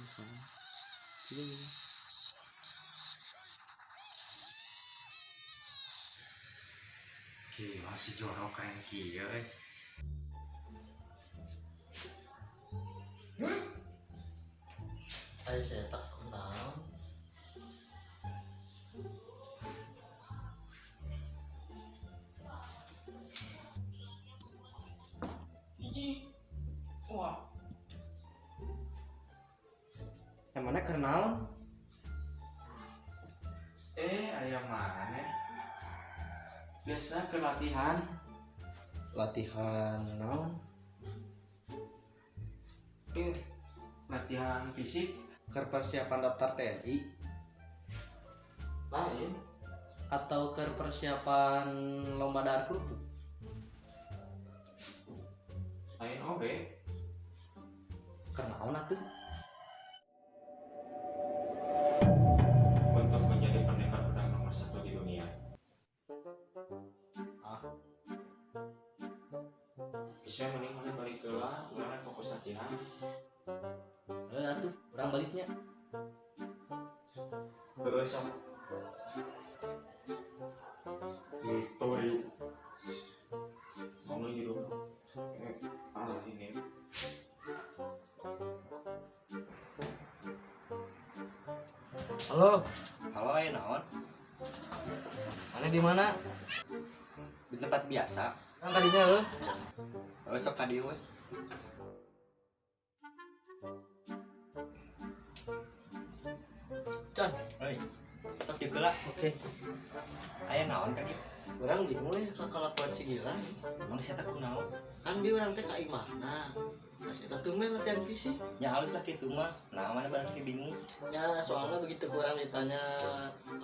sekarang. Jadi gila si jorok kayak kieu Ayo saya tak kenal. wah Yang mana kenal? ayam mana biasa ke latihan Latihan naon? latihan fisik Ke persiapan daftar TNI lain atau ke persiapan lomba darku? lain oke Kenaon atuh? untuk menjadi pendekar pedang nomor 1 di dunia. Bisa mending mana balik ke lah, mana fokus latihan. Atuh, urang baliknya. Terus sama gitu yuk. Mau lagi dulu. Ini. Halo. Halo, ayo naon? Mana di mana? di tempat biasa. Kan tadinya lo. Besok ka dieu we. Can, hei. Sok dikeula. Oke. Aya naon ka dieu? Urang bingung ya kalakuan si Gilang. Emang saya tak kunaon? Kan dia urang teh ka imahna. Kita tumben latihan fisik. Ya halus lah kitu mah. Nah, mana barang bingung. Ya soalnya begitu kurang ditanya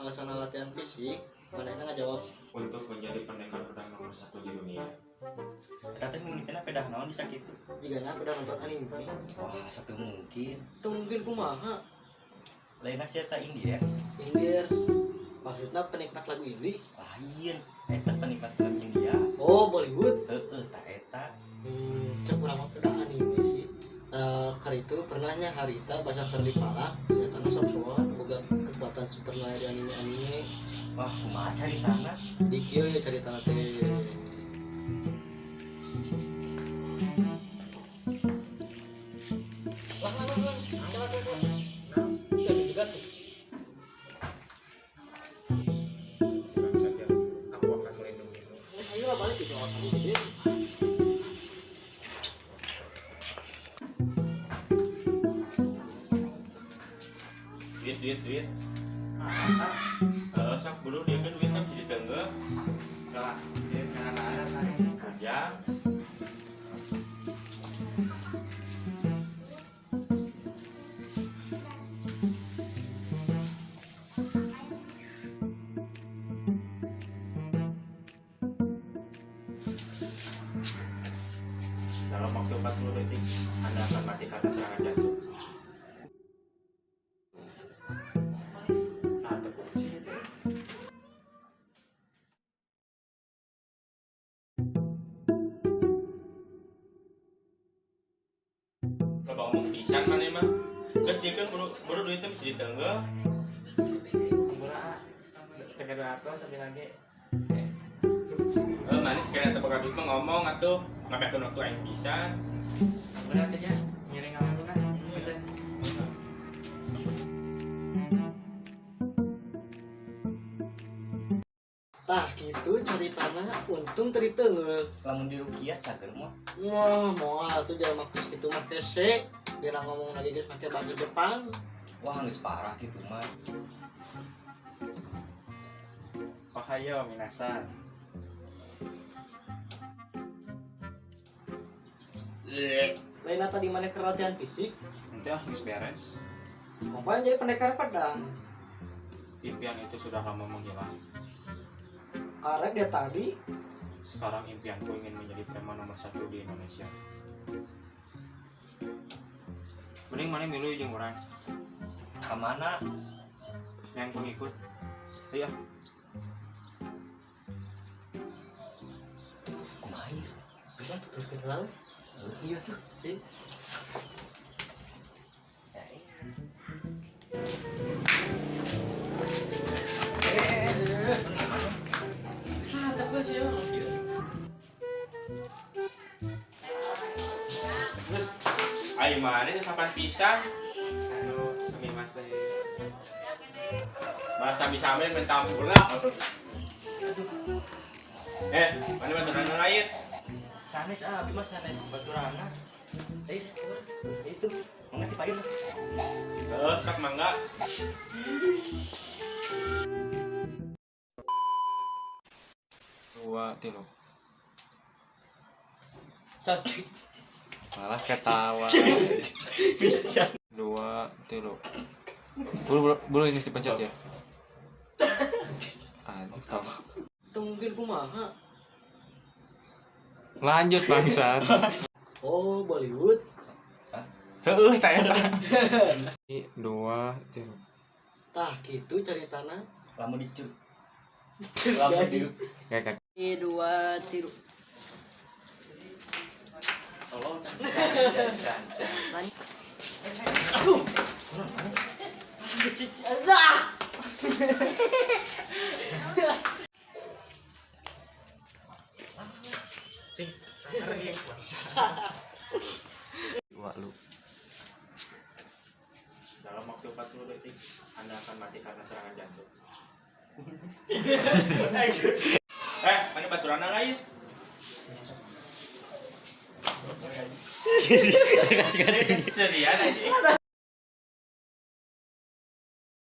alasan latihan fisik, mana nggak jawab. Untuk menjadi pendekar pedang nomor 1 di dunia. Eta teh mimitina pedah naon bisa kitu. Jika nak udah nonton anime, Wah, satu mungkin. itu mungkin kumaha. Lainna sia ta India. Indiers, maksudnya penikmat lagu ini. Lain. Eta penikmat film India. Oh Bollywood. Ta eta. Cek kurang udah anime sih. Kali itu pernahnya Harita baca Serdi Palak, saya tanah sok boga kekuatan super lain di anime. Wah, kumaha caritana? Jadi kieu ya cari tanah teh. Lah, kelak. Jadi juga tuh. Aku akan melindungimu. Ayo balik ke awak kamu gede. Duit. Sok buru dia kan duitnya bisa ditenggel. Kalah, dia karena ada saya kerja. Dalam waktu 40 detik, Anda akan mati karena serangan jantung. Coba ngomong pisan mana emang. Terus dia kan baru duitnya bisa ditenggel. Murah. Tekan atau sambil lagi. Manis kayak ada bakal duit mah ngomong atuh ngapain waktu aing pisan. Bener aja ngiring ngalaruna betul. Tah gitu ceritana untung teri teungeul. Lamun di Rukiah cager mah. Wah, moal tuh jangan makus gitu make se. Dia ngomong lagi guys pakai bahasa Jepang. Wah, geus parah kitu mah. Ohayo minasan. Lain tadi mana ke latihan fisik? Nanti geus beres. Ngapain jadi pendekar pedang? Impian itu sudah lama menghilang. Karena dia tadi Sekarang impianku ingin menjadi preman nomor 1 di Indonesia. Mending mana milu jeung urang. Ka mana? Yang pengikut. Ayo. Kumaha ieu? bisa tuh kenal. Iya tuh. Sih. Ya, Ayo mana itu sapan pisan. Anu sami masa. Bahasa bisa main mencampur lah. Mana baturan lain? Sanes abi mah sanes baturana. Itu mengerti payun. Kak mangga. Dua tilu. Cantik. Malah ketawa. Bisa. Dua tilu. Bulu ini dipencet ya. Antam. Itu mungkin kumaha. Lanjut bangsat. Oh, Bollywood. Heeh, tanya. Dua tilu. Tah gitu ceritana. Lamun dicu. Lamun dicu. Kayak 2 3. Tolong can. Lanjut. Aduh. Ah. Sing. dua lu. Dalam waktu 40 detik Anda akan mati karena serangan jantung. Mana baturan lain? Serius aja.